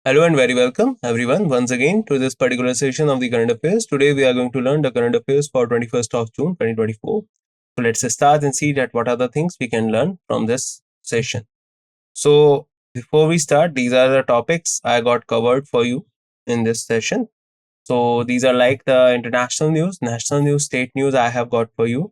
Hello and very welcome everyone once again to this particular session of the current affairs. Today we are going to learn the current affairs for 21st of June 2024. So let's start and see that what are the things we can learn from this session. So before we start, these are the topics I got covered for you in this session. So these are like the international news, national news, state news I have got for you.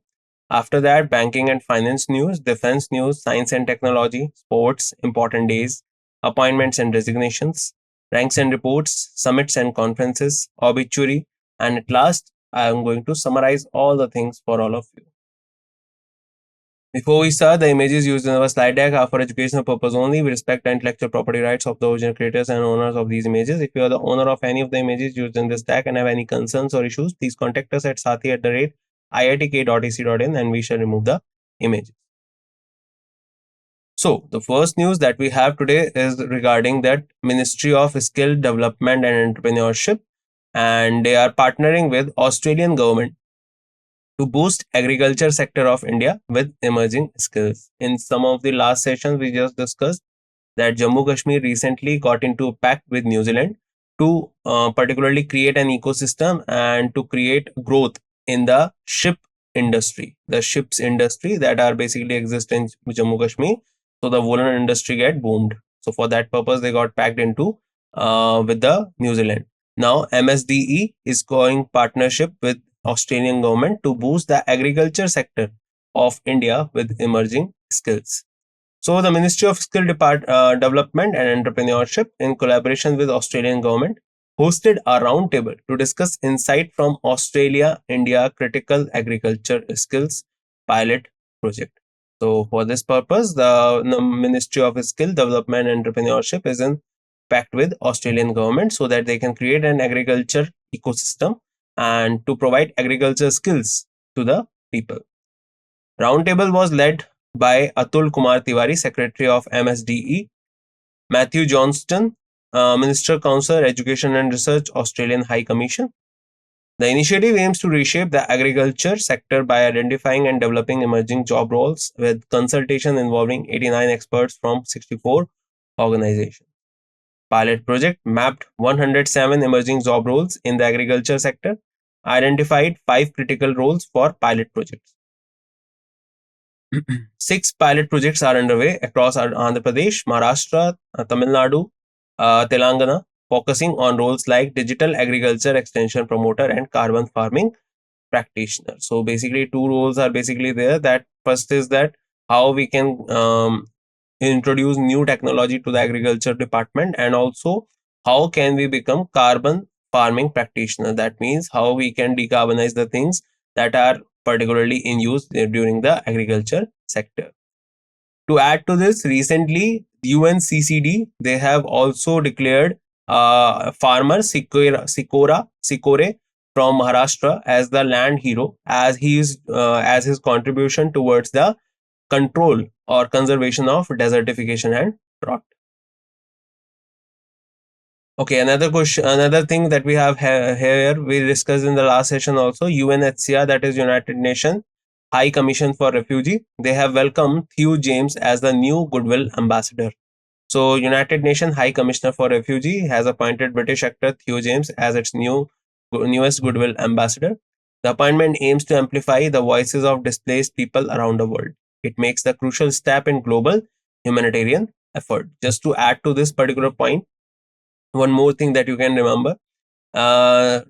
After that, banking and finance news, defense news, science and technology, sports, important days, appointments and resignations, ranks and reports, summits and conferences, obituary, and at last, I am going to summarize all the things for all of you. Before we start, the images used in our slide deck are for educational purpose only. We respect the intellectual property rights of the original creators and owners of these images. If you are the owner of any of the images used in this deck and have any concerns or issues, please contact us at sathi@iitk.ac.in and we shall remove the images. So, the first news that we have today is regarding that Ministry of Skill Development and Entrepreneurship, and they are partnering with Australian government to boost agriculture sector of India with emerging skills. In some of the last sessions, we just discussed that Jammu Kashmir recently got into a pact with New Zealand to particularly create an ecosystem and to create growth in the ship industry, the ships industry that are basically exist in Jammu Kashmir. So the woolen industry get boomed. So for that purpose, they got packed into with the New Zealand. Now MSDE is going partnership with Australian government to boost the agriculture sector of India with emerging skills. So the Ministry of Development and Entrepreneurship, in collaboration with Australian government, hosted a roundtable to discuss insight from Australia India Critical Agriculture Skills Pilot Project. So for this purpose, the Ministry of Skill Development and Entrepreneurship is in pact with Australian government so that they can create an agriculture ecosystem and to provide agriculture skills to the people. Roundtable was led by Atul Kumar Tiwari, Secretary of MSDE, Matthew Johnston, Minister Council, Education and Research, Australian High Commission. The initiative aims to reshape the agriculture sector by identifying and developing emerging job roles with consultation involving 89 experts from 64 organizations. Pilot project mapped 107 emerging job roles in the agriculture sector, identified 5 critical roles for pilot projects. 6 pilot projects are underway across Andhra Pradesh, Maharashtra, Tamil Nadu, Telangana, focusing on roles like digital agriculture extension promoter and carbon farming practitioner. So basically, 2 roles are basically there. That first is that how we can introduce new technology to the agriculture department, and also how can we become carbon farming practitioner. That means how we can decarbonize the things that are particularly in use during the agriculture sector. To add to this, recently UNCCD they have also declared farmer Sikore from Maharashtra as the land hero, as he is as his contribution towards the control or conservation of desertification and drought. Okay, another question, another thing that we have here, we discussed in the last session also. UNHCR, that is United Nations High Commission for Refugee, they have welcomed Theo James as the new Goodwill Ambassador. So, United Nations High Commissioner for Refugee has appointed British actor Theo James as its newest Goodwill Ambassador. The appointment aims to amplify the voices of displaced people around the world. It makes the crucial step in global humanitarian effort. Just to add to this particular point, one more thing that you can remember.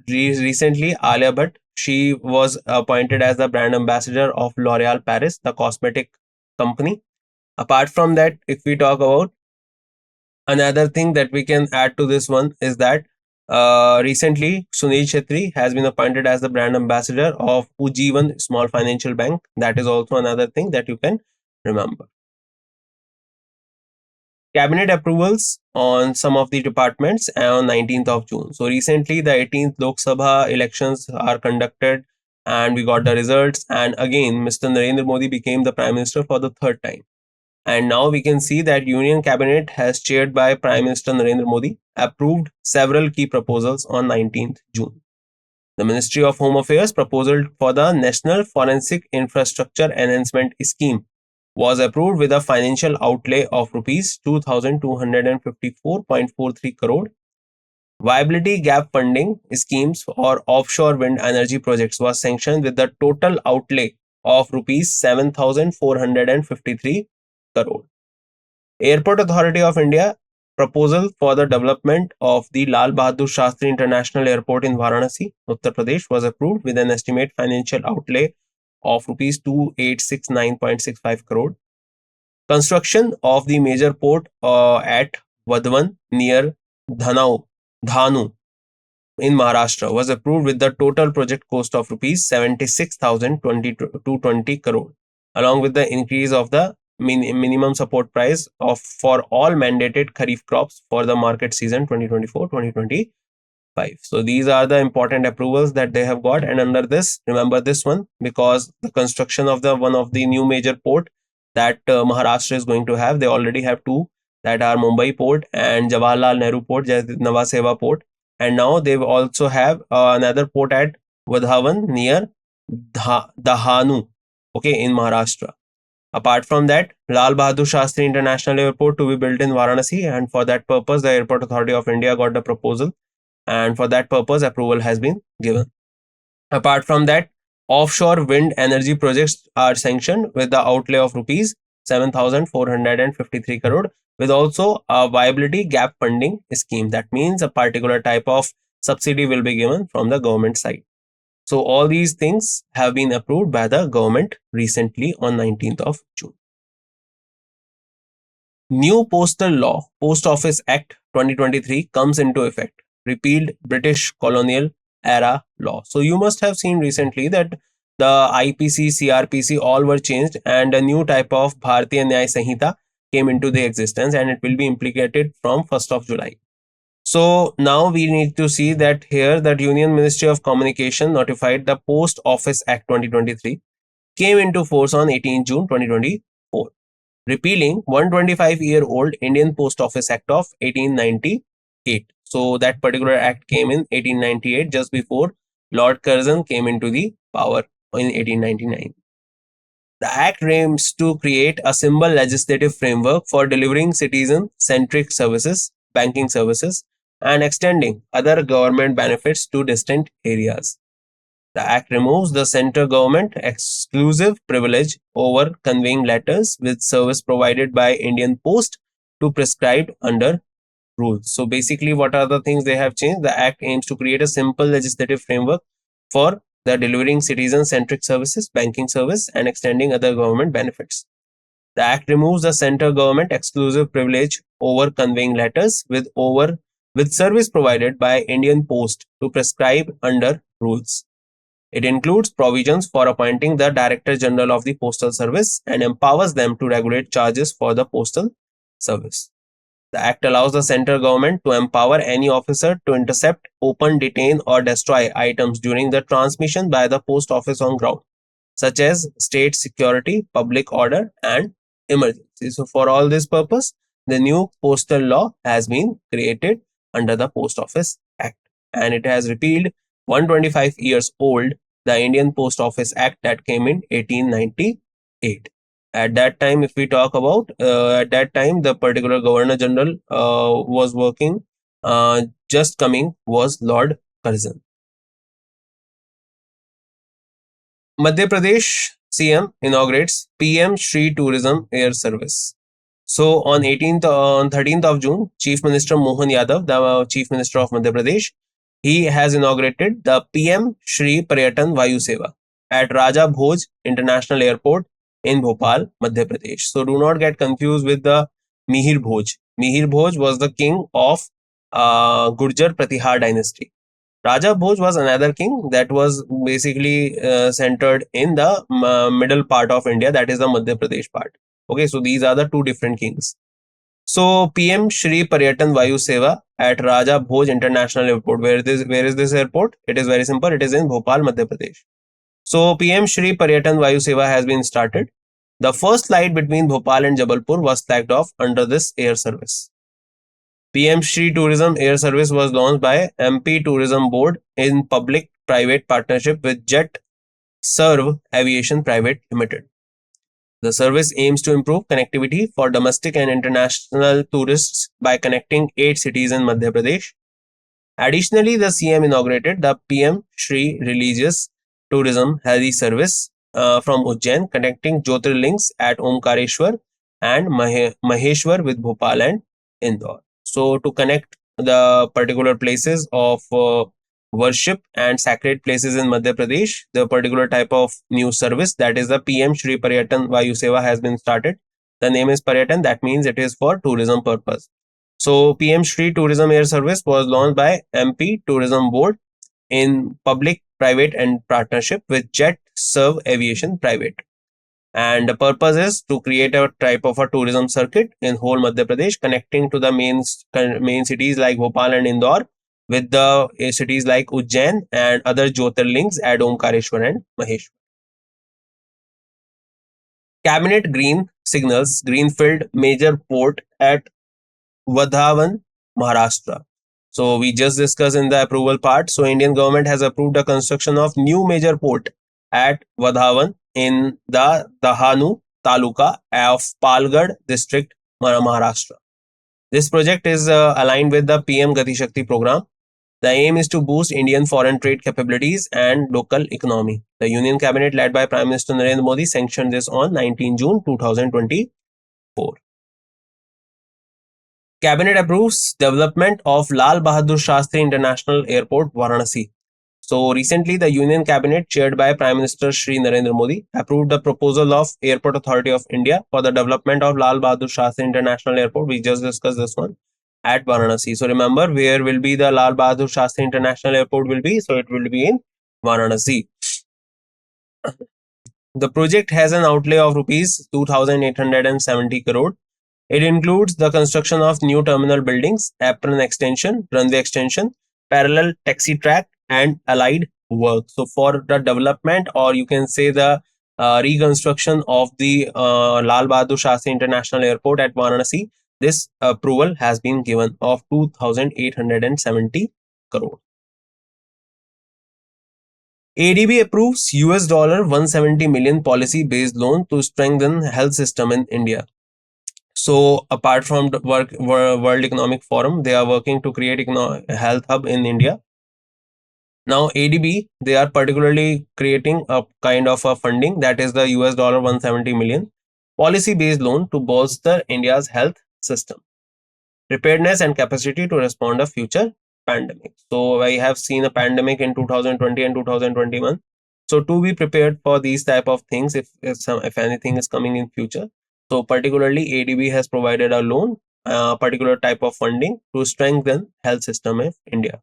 Recently, Alia Bhatt, she was appointed as the brand ambassador of L'Oreal Paris, the cosmetic company. Apart from that, if we talk about another thing that we can add to this one is that recently Sunil Chetri has been appointed as the brand ambassador of Ujjivan Small Financial Bank. That is also another thing that you can remember. Cabinet approvals on some of the departments on 19th of June. So recently the 18th Lok Sabha elections are conducted and we got the results, and again Mr. Narendra Modi became the Prime Minister for the third time. And now we can see that Union Cabinet has chaired by Prime Minister Narendra Modi approved several key proposals on 19th June. The Ministry of Home Affairs proposal for the National Forensic Infrastructure Enhancement Scheme was approved with a financial outlay of rupees 2,254.43 crore. Viability gap funding schemes for offshore wind energy projects was sanctioned with the total outlay of rupees 7,453 crore. Airport Authority of India proposal for the development of the Lal Bahadur Shastri International Airport in Varanasi, Uttar Pradesh was approved with an estimate financial outlay of rupees 2869.65 crore. Construction of the major port at Vadhavan near Dhanu in Maharashtra was approved with the total project cost of rupees 76,220 crore, along with the increase of the minimum support price of for all mandated kharif crops for the market season 2024-2025. So these are the important approvals that they have got, and under this, remember this one, because the construction of the one of the new major port that Maharashtra is going to have, they already have two, that are Mumbai port and Jawaharlal Nehru port, Nhava Seva port, and now they also have another port at Vadhavan near Dahanu, okay, in Maharashtra. Apart from that, Lal Bahadur Shastri International Airport to be built in Varanasi, and for that purpose, the Airport Authority of India got the proposal, and for that purpose, approval has been given. Apart from that, offshore wind energy projects are sanctioned with the outlay of rupees 7,453 crore, with also a viability gap funding scheme. That means a particular type of subsidy will be given from the government side. So all these things have been approved by the government recently on 19th of June. New Postal Law, Post Office Act 2023 comes into effect, repealed British colonial era law. So you must have seen recently that the IPC, CRPC all were changed, and a new type of Bharatiya Nyaya Sanhita came into the existence, and it will be implicated from 1st of July. So now we need to see that here that Union Ministry of Communication notified the Post Office Act 2023 came into force on 18 June 2024, repealing 125-year-old Indian Post Office Act of 1898. So that particular act came in 1898, just before Lord Curzon came into the power in 1899. The act aims to create a simple legislative framework for delivering citizen-centric services, banking services, and extending other government benefits to distant areas. The act removes the central government exclusive privilege over conveying letters with service provided by Indian Post to prescribed under rules. So basically, what are the things they have changed? The act aims to create a simple legislative framework for the delivering citizen-centric services, banking service, and extending other government benefits. The act removes the central government exclusive privilege over conveying letters with service provided by Indian Post to prescribe under rules. It includes provisions for appointing the Director General of the Postal Service and empowers them to regulate charges for the postal service. The act allows the central government to empower any officer to intercept, open, detain, or destroy items during the transmission by the post office on ground, such as state security, public order, and emergency. So for all this purpose, the new postal law has been created under the Post Office Act, and it has repealed 125 years old the Indian Post Office Act that came in 1898. At that time, if we talk about, at that time, the particular Governor General was working, just coming was Lord Curzon. Madhya Pradesh CM inaugurates PM Shri Tourism Air Service. So on 13th of June, Chief Minister Mohan Yadav, the Chief Minister of Madhya Pradesh, he has inaugurated the PM Shri Paryatan Vayu Seva at Raja Bhoj International Airport in Bhopal, Madhya Pradesh. So do not get confused with the Mihir Bhoj. Mihir Bhoj was the king of Gurjar Pratihar dynasty. Raja Bhoj was another king that was basically centered in the middle part of India, that is the Madhya Pradesh part. Okay, so these are the two different kings. So PM Shri Paryatan Vayu Seva at Raja Bhoj International Airport. Where is this airport? It is very simple. It is in Bhopal, Madhya Pradesh. So PM Shri Paryatan Vayu Seva has been started. The first flight between Bhopal and Jabalpur was flagged off under this air service. PM Shri Tourism Air Service was launched by MP Tourism Board in public-private partnership with Jet Serve Aviation Private Limited. The service aims to improve connectivity for domestic and international tourists by connecting 8 cities in Madhya Pradesh. Additionally, the CM inaugurated the PM Shri Religious Tourism Heli Service from Ujjain, connecting Jyotirlings at Omkareshwar and Maheshwar with Bhopal and Indore. So, to connect the particular places of worship and sacred places in Madhya Pradesh, the particular type of new service, that is the PM Shri Paryatan Vayu Seva, has been started. The name is Paryatan, that means it is for tourism purpose. So PM Shri Tourism Air Service was launched by MP Tourism Board in public, private and partnership with Jet Serve Aviation Private. And the purpose is to create a type of a tourism circuit in whole Madhya Pradesh, connecting to the main cities like Bhopal and Indore with the cities like Ujjain and other Jyotirlings at Omkareshwar and Maheshwar. Cabinet Green signals Greenfield major port at Vadhavan, Maharashtra. So we just discussed in the approval part. So Indian government has approved the construction of new major port at Vadhavan in the Dahanu Taluka of Palgad district, Maharashtra. This project is aligned with the PM Gati Shakti program. The aim is to boost Indian foreign trade capabilities and local economy. The Union Cabinet led by Prime Minister Narendra Modi sanctioned this on 19 June 2024. Cabinet approves development of Lal Bahadur Shastri International Airport, Varanasi. So recently, the Union Cabinet, chaired by Prime Minister Shri Narendra Modi, approved the proposal of Airport Authority of India for the development of Lal Bahadur Shastri International Airport. We just discussed this one at Varanasi. So remember, where will be the Lal Bahadur Shastri International Airport will be? So it will be in Varanasi. The project has an outlay of rupees 2,870 crore. It includes the construction of new terminal buildings, apron extension, runway extension, parallel taxi track, and allied work. So, for the development, or you can say the reconstruction of the Lal Bahadur Shastri International Airport at Varanasi, this approval has been given of 2,870 crore. ADB approves US dollar 170 million policy based loan to strengthen health system in India. So apart from the World Economic Forum, they are working to create a health hub in India. Now ADB, they are particularly creating a kind of a funding, that is the US dollar 170 million policy based loan to bolster India's health system, preparedness and capacity to respond to future pandemic. So I have seen a pandemic in 2020 and 2021. So to be prepared for these type of things, if anything is coming in future, so particularly ADB has provided a loan, particular type of funding to strengthen health system of India.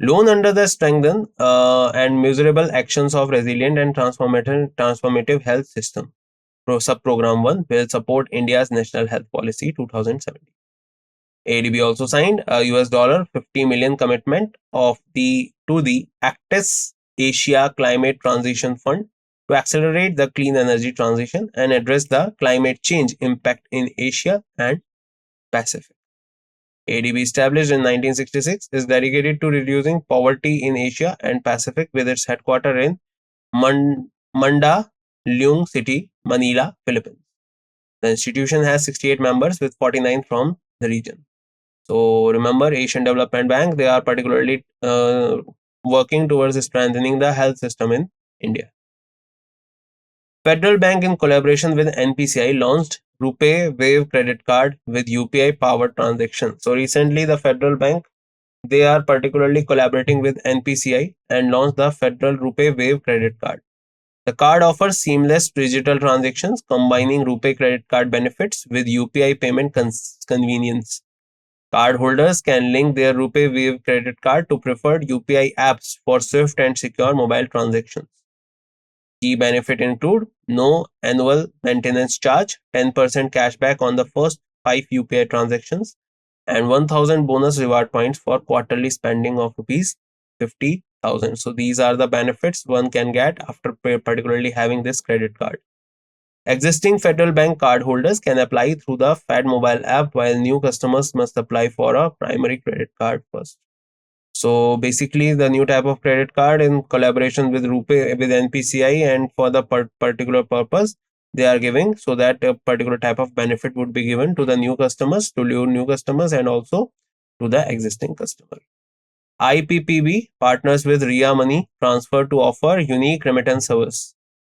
Loan under the strengthen and measurable actions of resilient and transformative health system. Sub program 1 will support India's national health policy 2017. ADB also signed a US dollar 50 million commitment to the Actis Asia Climate Transition Fund to accelerate the clean energy transition and address the climate change impact in Asia and Pacific. ADB, established in 1966, is dedicated to reducing poverty in Asia and Pacific with its headquarters in Mandaluyong City, Manila, Philippines. The institution has 68 members with 49 from the region. So remember, Asian Development Bank, they are particularly working towards strengthening the health system in India. Federal Bank, in collaboration with NPCI, launched RuPay Wave credit card with UPI powered transaction. So recently the Federal Bank, they are particularly collaborating with NPCI and launched the Federal RuPay Wave credit card. The card offers seamless digital transactions, combining RuPay credit card benefits with UPI payment convenience. Cardholders can link their RuPay Wave credit card to preferred UPI apps for swift and secure mobile transactions. Key benefits include no annual maintenance charge, 10% cashback on the first 5 UPI transactions, and 1000 bonus reward points for quarterly spending of rupees 50,000. So these are the benefits one can get after particularly having this credit card. Existing Federal Bank cardholders can apply through the Fed mobile app, while new customers must apply for a primary credit card first. So basically, the new type of credit card in collaboration with RuPay with NPCI and for the particular purpose, they are giving, so that a particular type of benefit would be given to the new customers, to new customers, and also to the existing customer. IPPB partners with Ria Money Transfer to offer unique remittance service.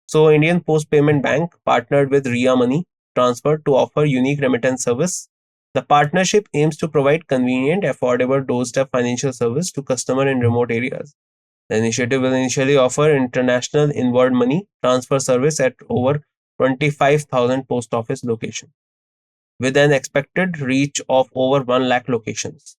So Indian Post Payment Bank partnered with Ria Money Transfer to offer unique remittance service. The partnership aims to provide convenient, affordable doorstep financial service to customers in remote areas. The initiative will initially offer international inward money transfer service at over 25,000 post office locations, with an expected reach of over 1 lakh locations.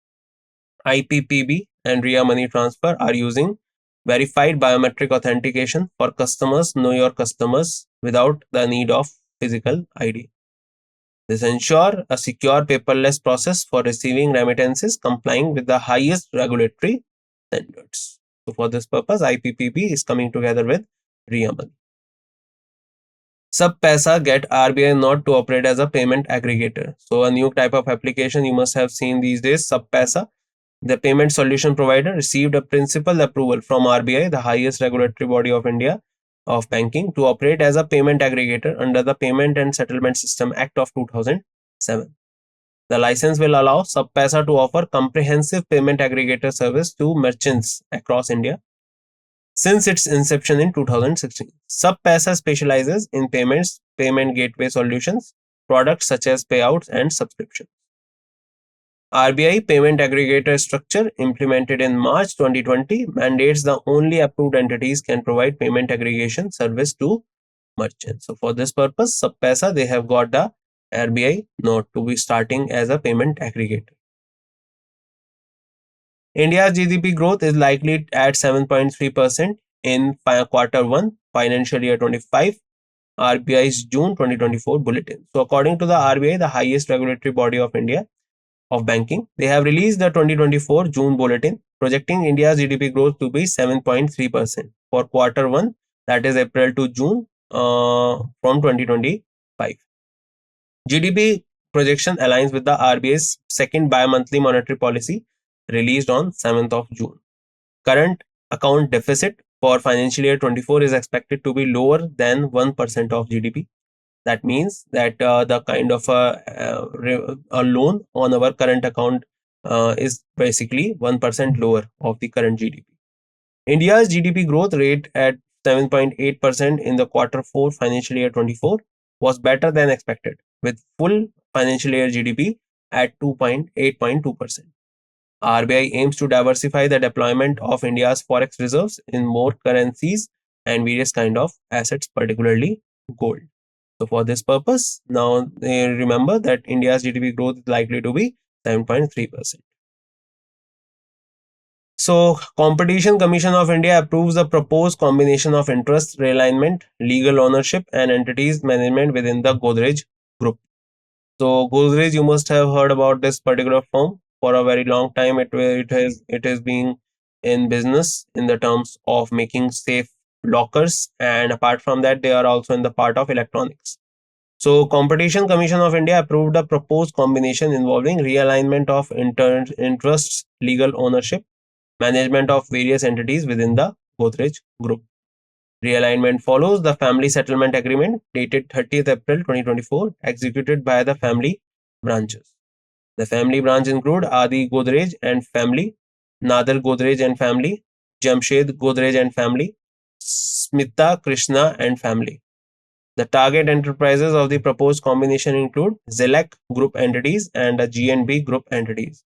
IPPB and Ria Money Transfer are using verified biometric authentication for customers, know your customers, without the need of physical ID. This ensures a secure paperless process for receiving remittances complying with the highest regulatory standards. So for this purpose, IPPB is coming together with Ria Money. SubPaisa get RBI not to operate as a payment aggregator. So a new type of application you must have seen these days, SubPaisa. The payment solution provider received a principal approval from RBI, the highest regulatory body of India of banking, to operate as a payment aggregator under the Payment and Settlement System Act of 2007. The license will allow SubPaisa to offer comprehensive payment aggregator service to merchants across India since its inception in 2016. SubPaisa specializes in payments, payment gateway solutions, products such as payouts and subscriptions. RBI payment aggregator structure implemented in March 2020 mandates the only approved entities can provide payment aggregation service to merchants. So for this purpose, SubPaisa, they have got the RBI note to be starting as a payment aggregator. India's GDP growth is likely at 7.3% in quarter 1 financial year 25, RBI's June 2024 bulletin. So according to the RBI, the highest regulatory body of India of banking, they have released the 2024 June bulletin projecting India's GDP growth to be 7.3% for quarter 1, that is April to June from 2025. GDP projection aligns with the RBI's second bi-monthly monetary policy released on 7th of June. Current account deficit for financial year 24 is expected to be lower than 1% of GDP. That means that the kind of a loan on our current account is basically 1% lower of the current GDP. India's GDP growth rate at 7.8% in the quarter 4 financial year 24 was better than expected, with full financial year GDP at 8.2%. RBI aims to diversify the deployment of India's forex reserves in more currencies and various kind of assets, particularly gold. So for this purpose, now remember that India's GDP growth is likely to be 7.3%. So Competition Commission of India approves the proposed combination of interest, realignment, legal ownership and entities management within the Godrej Group. So Godrej, you must have heard about this particular firm for a very long time. It has been in business in the terms of making safe lockers, and apart from that, they are also in the part of electronics. So Competition Commission of India approved a proposed combination involving realignment of interests, legal ownership, management of various entities within the Godrej Group. Realignment follows the Family Settlement Agreement dated 30th April 2024, executed by the family branches. The family branch include Adi Godrej and family, Nader Godrej and family, Jamshed Godrej and family, Smita Krishna and family. The target enterprises of the proposed combination include Zelec Group entities and GNB Group entities.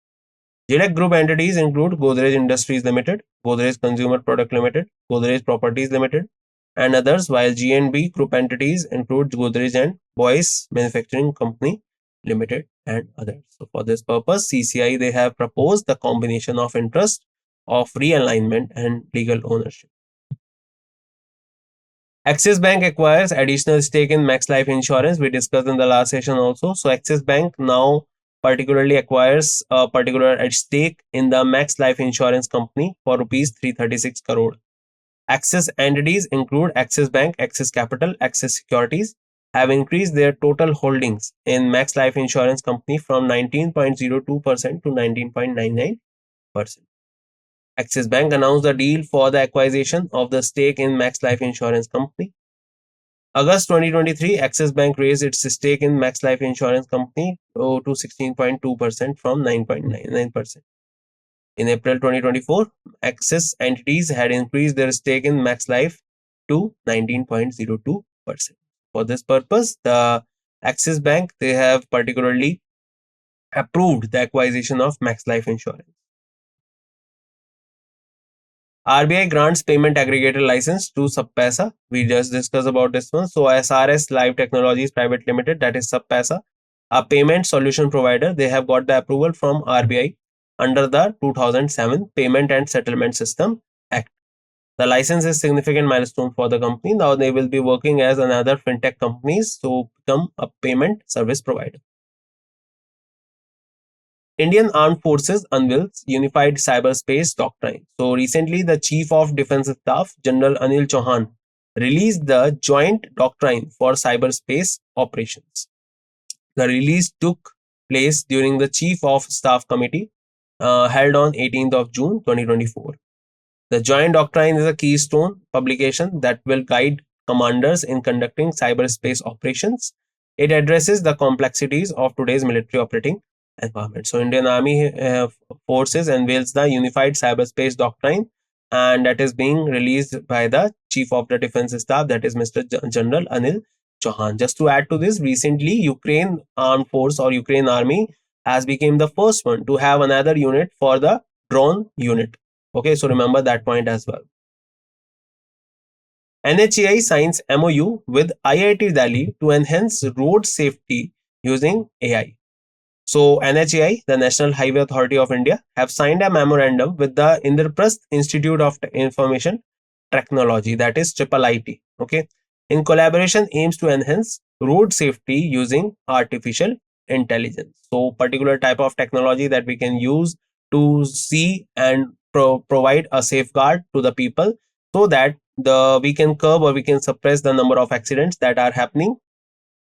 Zelec Group entities include Godrej Industries Limited, Godrej Consumer Product Limited, Godrej Properties Limited, and others, while GNB Group entities include Godrej and Boyce Manufacturing Company Limited and others. So for this purpose, CCI, they have proposed the combination of interest of realignment and legal ownership. Axis Bank acquires additional stake in Max Life Insurance. We discussed in the last session also. So Axis Bank now particularly acquires a particular stake in the Max Life Insurance Company for rupees 336 crore. Axis entities include Axis Bank, Axis Capital, Axis Securities, have increased their total holdings in Max Life Insurance Company from 19.02% to 19.99%. Axis Bank announced the deal for the acquisition of the stake in Max Life Insurance Company. August 2023, Axis Bank raised its stake in Max Life Insurance Company to 16.2% from 9.99%. In April 2024, Axis entities had increased their stake in Max Life to 19.02%. For this purpose, the Axis Bank, they have particularly approved the acquisition of Max Life Insurance. RBI grants payment aggregator license to SubPaisa. We just discussed about this one. So SRS Live Technologies Private Limited, that is SubPaisa, a payment solution provider, they have got the approval from RBI under the 2007 Payment and Settlement System Act. The license is significant milestone for the company. Now they will be working as another fintech companies to become a payment service provider. Indian Armed Forces unveils Unified Cyberspace Doctrine. So recently, the Chief of Defense Staff, General Anil Chauhan, released the Joint Doctrine for Cyberspace Operations. The release took place during the Chief of Staff Committee held on 18th of June 2024. The Joint Doctrine is a keystone publication that will guide commanders in conducting cyberspace operations. It addresses the complexities of today's military operating environment. So, Indian Army Forces unveils the Unified Cyberspace Doctrine, and that is being released by the Chief of the Defense Staff, that is Mr. General Anil Chauhan. Just to add to this, recently Ukraine Armed Force or Ukraine Army has become the first one to have another unit for the drone unit. Okay, so remember that point as well. NHAI signs MOU with IIT Delhi to enhance road safety using AI. So NHAI, the National Highway Authority of India, have signed a memorandum with the Indraprasth Institute of Information Technology, that is IIIT. Okay, in collaboration aims to enhance road safety using artificial intelligence. So particular type of technology that we can use to see and provide a safeguard to the people so that we can curb or we can suppress the number of accidents that are happening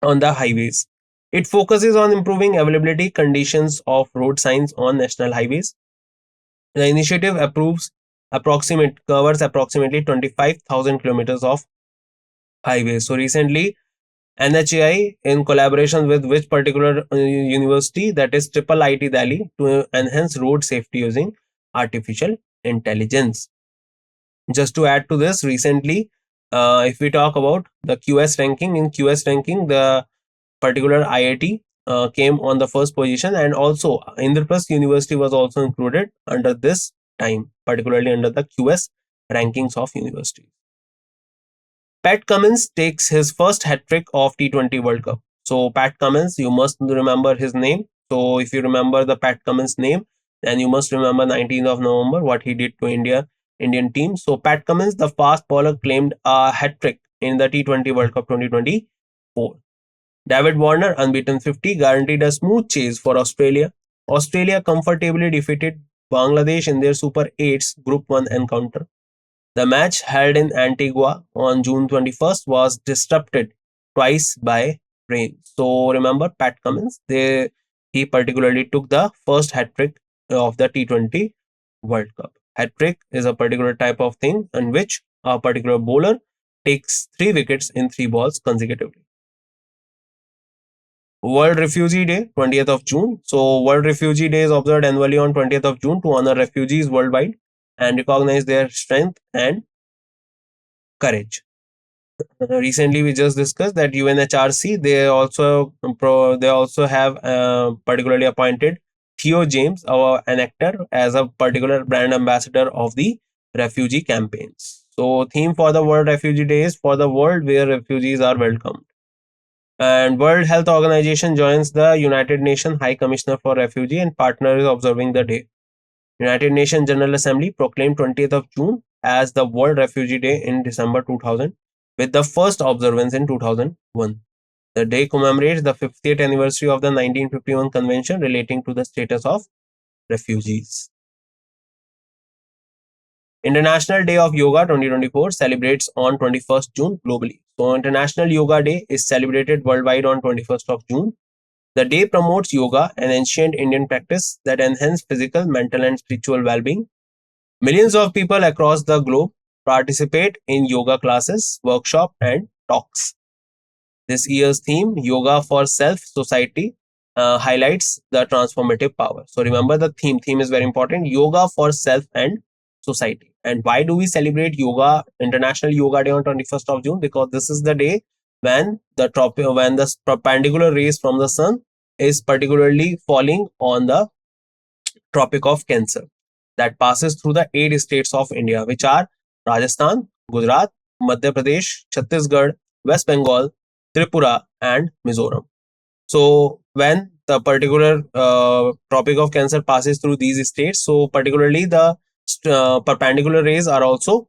on the highways. It focuses on improving availability conditions of road signs on national highways. The initiative covers approximately 25,000 kilometers of highways. So recently, NHAI, in collaboration with which particular university, that is IIIT Delhi, to enhance road safety using artificial intelligence. Just to add to this, recently, if we talk about the QS ranking, in QS ranking, the particular IIT came on the first position, and also Indraprasth University was also included under this time, particularly under the QS rankings of universities. Pat Cummins takes his first hat trick of T20 World Cup. So Pat Cummins, you must remember his name. So if you remember the Pat Cummins name, then you must remember 19th of November what he did to Indian team. So Pat Cummins, the fast bowler, claimed a hat trick in the T20 World Cup 2024. David Warner, unbeaten 50, guaranteed a smooth chase for Australia. Australia comfortably defeated Bangladesh in their Super 8's Group 1 encounter. The match, held in Antigua on June 21st, was disrupted twice by rain. So remember, Pat Cummins, he particularly took the first hat trick of the T20 World Cup. Hat trick is a particular type of thing in which a particular bowler takes 3 wickets in 3 balls consecutively. World Refugee Day, 20th of June. So World Refugee Day is observed annually on 20th of June to honor refugees worldwide and recognize their strength and courage. Recently, we just discussed that UNHRC, they also have particularly appointed Theo James, an actor, as a particular brand ambassador of the refugee campaigns. So theme for the World Refugee Day is for the world where refugees are welcomed. And World Health Organization joins the United Nations High Commissioner for Refugee and partner is observing the day. United Nations General Assembly proclaimed 20th of June as the World Refugee Day in December 2000, with the first observance in 2001. The day commemorates the 50th anniversary of the 1951 Convention relating to the status of refugees. International Day of Yoga 2024 celebrates on 21st June globally. So International Yoga Day is celebrated worldwide on 21st of June. The day promotes yoga, an ancient Indian practice that enhances physical, mental, and spiritual well-being. Millions of people across the globe participate in yoga classes, workshops, and talks. This year's theme, Yoga for Self Society, highlights the transformative power. So remember the theme. Theme is very important. Yoga for Self and Society. And why do we celebrate Yoga, International Yoga Day on 21st of June? Because this is the day when when the perpendicular rays from the sun is particularly falling on the Tropic of Cancer that passes through the 8 states of India, which are Rajasthan, Gujarat, Madhya Pradesh, Chhattisgarh, West Bengal, Tripura, and Mizoram. So, when the particular Tropic of Cancer passes through these states, so particularly the perpendicular rays are also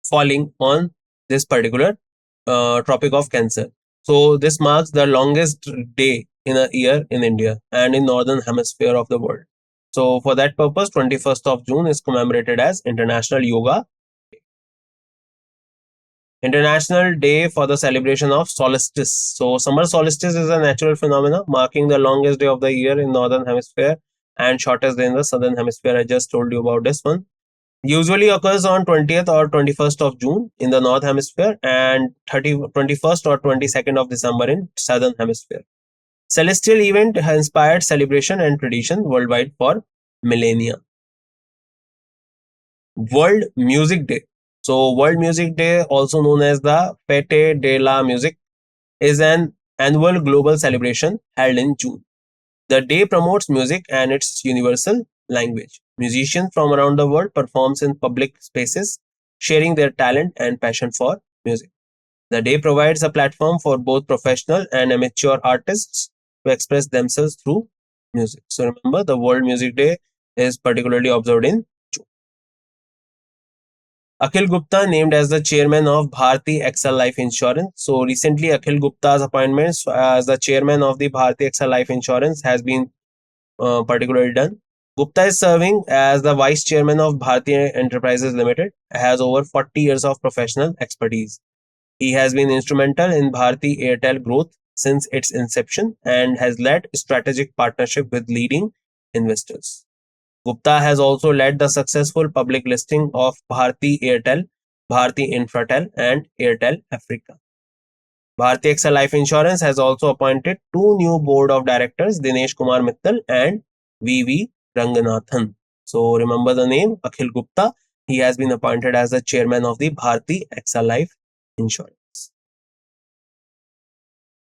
falling on this particular Tropic of Cancer. So, this marks the longest day in a year in India and in northern hemisphere of the world. So, for that purpose, 21st of June is commemorated as International Yoga, International Day for the celebration of solstice. So, summer solstice is a natural phenomena marking the longest day of the year in northern hemisphere and shortest day in the southern hemisphere. I just told you about this one. Usually occurs on 20th or 21st of June in the north hemisphere and 21st or 22nd of December in southern hemisphere. Celestial event has inspired celebration and tradition worldwide for millennia. World Music Day. So, World Music Day, also known as the Fête de la Musique, is an annual global celebration held in June. The day promotes music and its universal language. Musicians from around the world performs in public spaces, sharing their talent and passion for music. The day provides a platform for both professional and amateur artists to express themselves through music. So remember, the World Music Day is particularly observed in June. Akhil Gupta named as the chairman of Bharti Excel Life Insurance. So recently, Akhil Gupta's appointment as the chairman of the Bharti Excel Life Insurance has been particularly done. Gupta is serving as the vice chairman of Bharti Enterprises Limited, has over 40 years of professional expertise. He has been instrumental in Bharti Airtel growth since its inception and has led strategic partnership with leading investors. Gupta has also led the successful public listing of Bharti Airtel, Bharti Infratel, and Airtel Africa. Bharti AXA Life Insurance has also appointed two new board of directors, Dinesh Kumar Mittal and V.V. Ranganathan. So remember the name, Akhil Gupta. He has been appointed as the chairman of the Bharti AXA Life Insurance.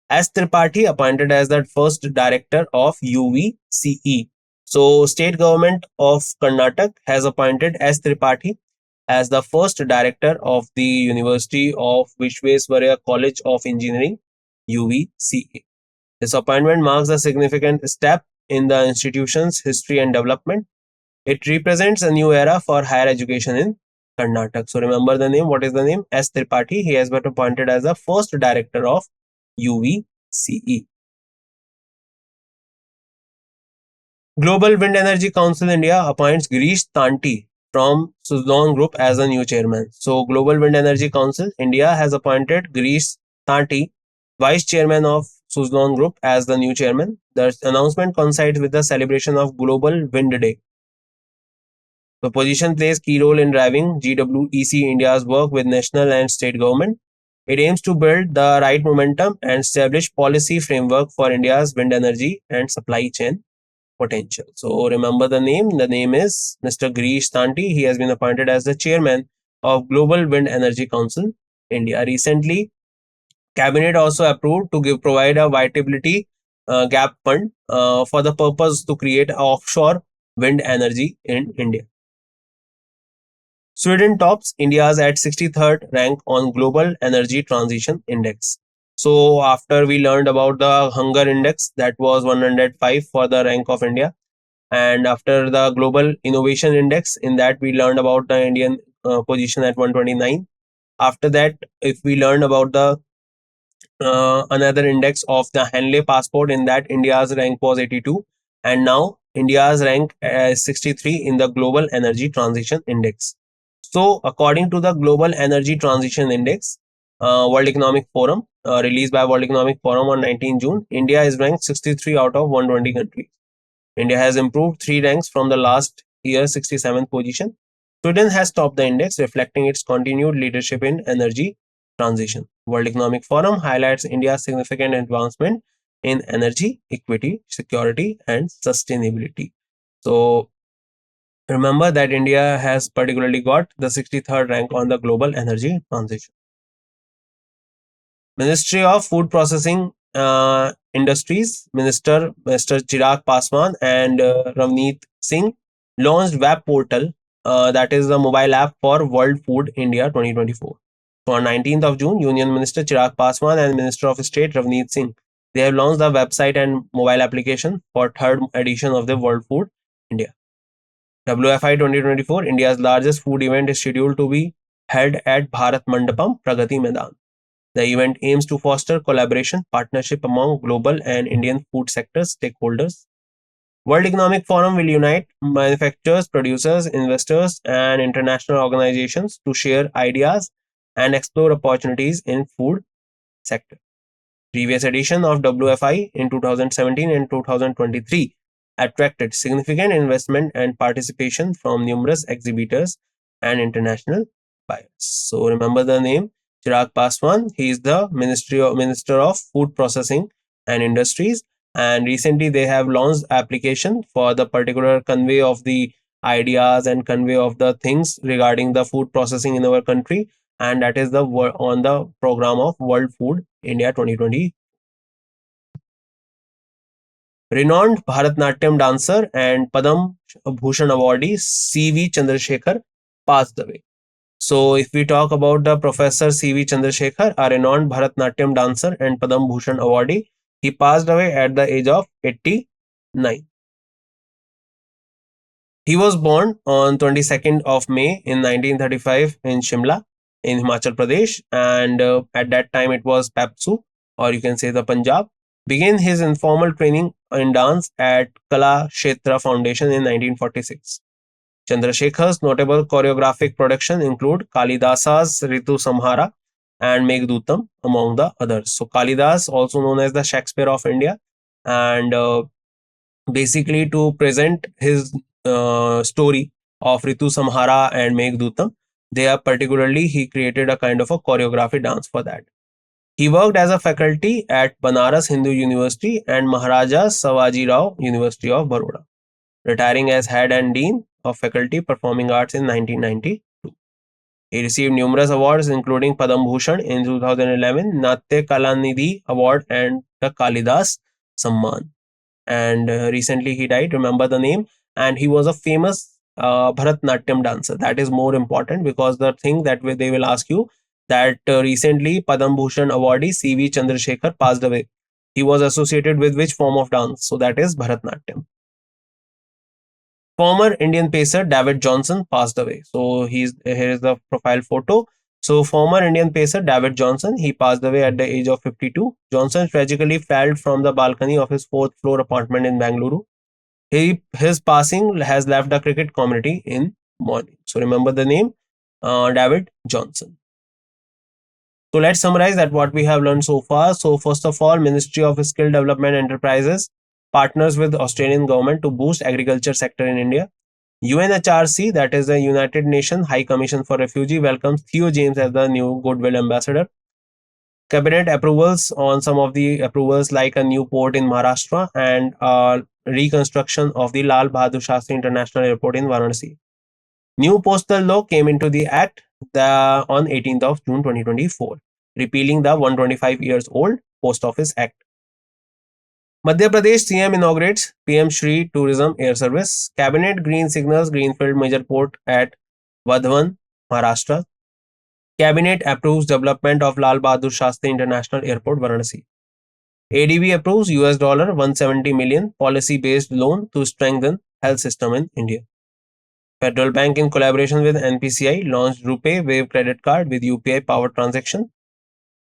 S. Tripathi appointed as the first director of UVCE. So state government of Karnataka has appointed S. Tripathi as the first director of the University of Vishwesvaraya College of Engineering, UVCE. This appointment marks a significant step in the institution's history and development. It represents a new era for higher education in Karnataka. So remember the name. What is the name? S. Tripathi. He has been appointed as the first director of UVCE. Global Wind Energy Council India appoints Girish Tanti from Suzlon Group as a new chairman. So, Global Wind Energy Council India has appointed Girish Tanti, vice chairman of Suzlon Group, as the new chairman. The announcement coincides with the celebration of Global Wind Day. The position plays key role in driving GWEC India's work with national and state government. It aims to build the right momentum and establish policy framework for India's wind energy and supply chain potential. So remember the name. The name is Mr. Girish Tanti. He has been appointed as the chairman of Global Wind Energy Council India. Recently, Cabinet also approved to provide a viability gap fund for the purpose to create offshore wind energy in India. Sweden tops India's at 63rd rank on Global Energy Transition Index. So after we learned about the hunger index, that was 105 for the rank of India, and after the global innovation index, in that we learned about the Indian position at 129. After that, if we learn about the another index of the Henley passport, in that India's rank was 82, and now India's rank is 63 in the global energy transition index. So according to the global energy transition index, World Economic Forum, released by World Economic Forum on 19 June, India is ranked 63 out of 120 countries. India has improved 3 ranks from the last year's 67th position. Sweden has topped the index, reflecting its continued leadership in energy transition. World Economic Forum highlights India's significant advancement in energy, equity, security, and sustainability. So remember that India has particularly got the 63rd rank on the global energy transition. Ministry of Food Processing Industries Minister Mr. Chirag Paswan and Ravneet Singh launched web portal that is the mobile app for World Food India 2024. So on 19th of June, Union Minister Chirag Paswan and Minister of State Ravneet Singh they have launched the website and mobile application for third edition of the World Food India. WFI 2024, India's largest food event, is scheduled to be held at Bharat Mandapam, Pragati Maidan. The event aims to foster collaboration, partnership among global and Indian food sector stakeholders. World Economic Forum will unite manufacturers, producers, investors, and international organizations to share ideas and explore opportunities in food sector. Previous edition of WFI in 2017 and 2023 attracted significant investment and participation from numerous exhibitors and international buyers. So remember the name Chirag Paswan. He is the Minister of Food Processing and Industries. And recently they have launched application for the particular convey of the ideas and convey of the things regarding the food processing in our country. And that is the on the program of World Food India 2020. Renowned Bharatnatyam dancer and Padam Bhushan awardee C.V. Chandrasekhar passed away. So, if we talk about the Professor C.V. Chandrasekhar, a renowned Bharatnatyam dancer and Padam Bhushan awardee, he passed away at the age of 89. He was born on 22nd of May in 1935 in Shimla in Himachal Pradesh, and at that time it was Papsu, or you can say the Punjab. Began his informal training in dance at Kala Kshetra Foundation in 1946. Chandrasekhar's notable choreographic production include Kalidasa's Ritu Samhara and Meghdutam, among the others. So Kalidas, also known as the Shakespeare of India, and basically to present his story of Ritu Samhara and Meghdutam, they are particularly he created a kind of a choreography dance for that. He worked as a faculty at Banaras Hindu University and Maharaja Savaji Rao University of Baroda, retiring as head and dean of faculty performing arts in 1992. He received numerous awards including Padam Bhushan in 2011, Natya Kalanidhi Award and the Kalidas Samman. And recently he died, remember the name, and he was a famous Bharatnatyam dancer. That is more important because the thing that they will ask you that recently Padam Bhushan awardee C.V. Chandrasekhar passed away. He was associated with which form of dance? So that is Bharatnatyam. Former Indian pacer David Johnson passed away. So here is the profile photo. So former Indian pacer David Johnson, he passed away at the age of 52. Johnson tragically fell from the balcony of his fourth floor apartment in Bangalore. His passing has left the cricket community in mourning. So remember the name, David Johnson. So let's summarize that what we have learned so far. So first of all, Ministry of Skill Development Enterprises partners with Australian government to boost agriculture sector in India. UNHRC, that is the United Nations High Commission for Refugee, welcomes Theo James as the new Goodwill Ambassador. Cabinet approvals on some of the approvals like a new port in Maharashtra and reconstruction of the Lal Bahadur Shastri International Airport in Varanasi. New postal law came into the act on 18th of June 2024, repealing the 125 years old Post Office Act. Madhya Pradesh CM inaugurates PM Shri Tourism Air Service. Cabinet green signals Greenfield major port at Vadhavan, Maharashtra. Cabinet approves development of Lal Bahadur Shastri International Airport, Varanasi. ADB approves US dollar 170 million policy-based loan to strengthen health system in India. Federal Bank in collaboration with NPCI launched RuPay Wave credit card with UPI powered transaction.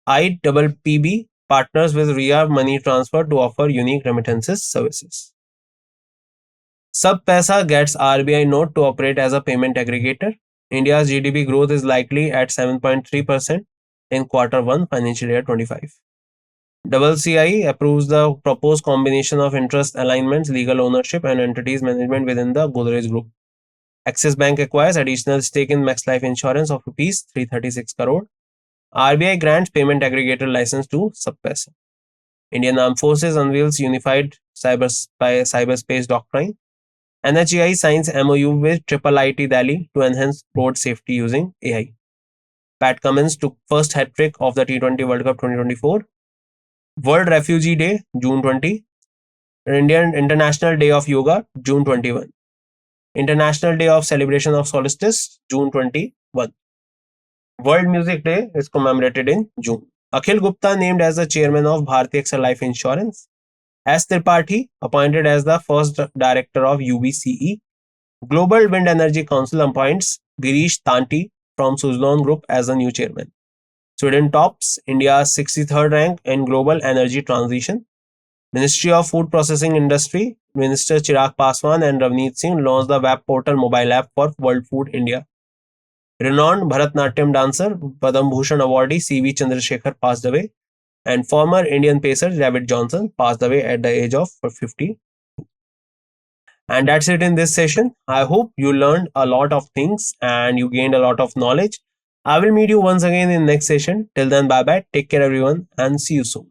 IPPB partners with RIA Money Transfer to offer unique remittances services. SubPaisa gets RBI note to operate as a payment aggregator. India's GDP growth is likely at 7.3% in Q1 financial year 25. CCI approves the proposed combination of interest alignments, legal ownership, and entities management within the Godrej Group. Axis Bank acquires additional stake in Max Life Insurance of rupees 336 crore. RBI grants payment aggregator license to Subpesa. Indian Armed Forces unveils unified cyberspace doctrine. NHAI signs MOU with IIIT Delhi to enhance road safety using AI. Pat Cummins took first hat trick of the T20 World Cup 2024. World Refugee Day, June 20. Indian International Day of Yoga, June 21. International Day of Celebration of Solstice, June 21. World Music Day is commemorated in June. Akhil Gupta named as the chairman of Bharti AXA Life Insurance. S. Tripathi appointed as the first director of UBCE. Global Wind Energy Council appoints Girish Tanti from Suzlon Group as the new chairman. Sweden tops India's 63rd rank in global energy transition. Ministry of Food Processing Industry, Minister Chirag Paswan and Ravneet Singh launched the web portal mobile app for World Food India. Renowned Bharatnatyam dancer, Padam Bhushan awardee C.V. Chandrasekhar passed away, and former Indian pacer David Johnson passed away at the age of 50. And that's it in this session. I hope you learned a lot of things and you gained a lot of knowledge. I will meet you once again in next session. Till then, bye bye. Take care, everyone, and see you soon.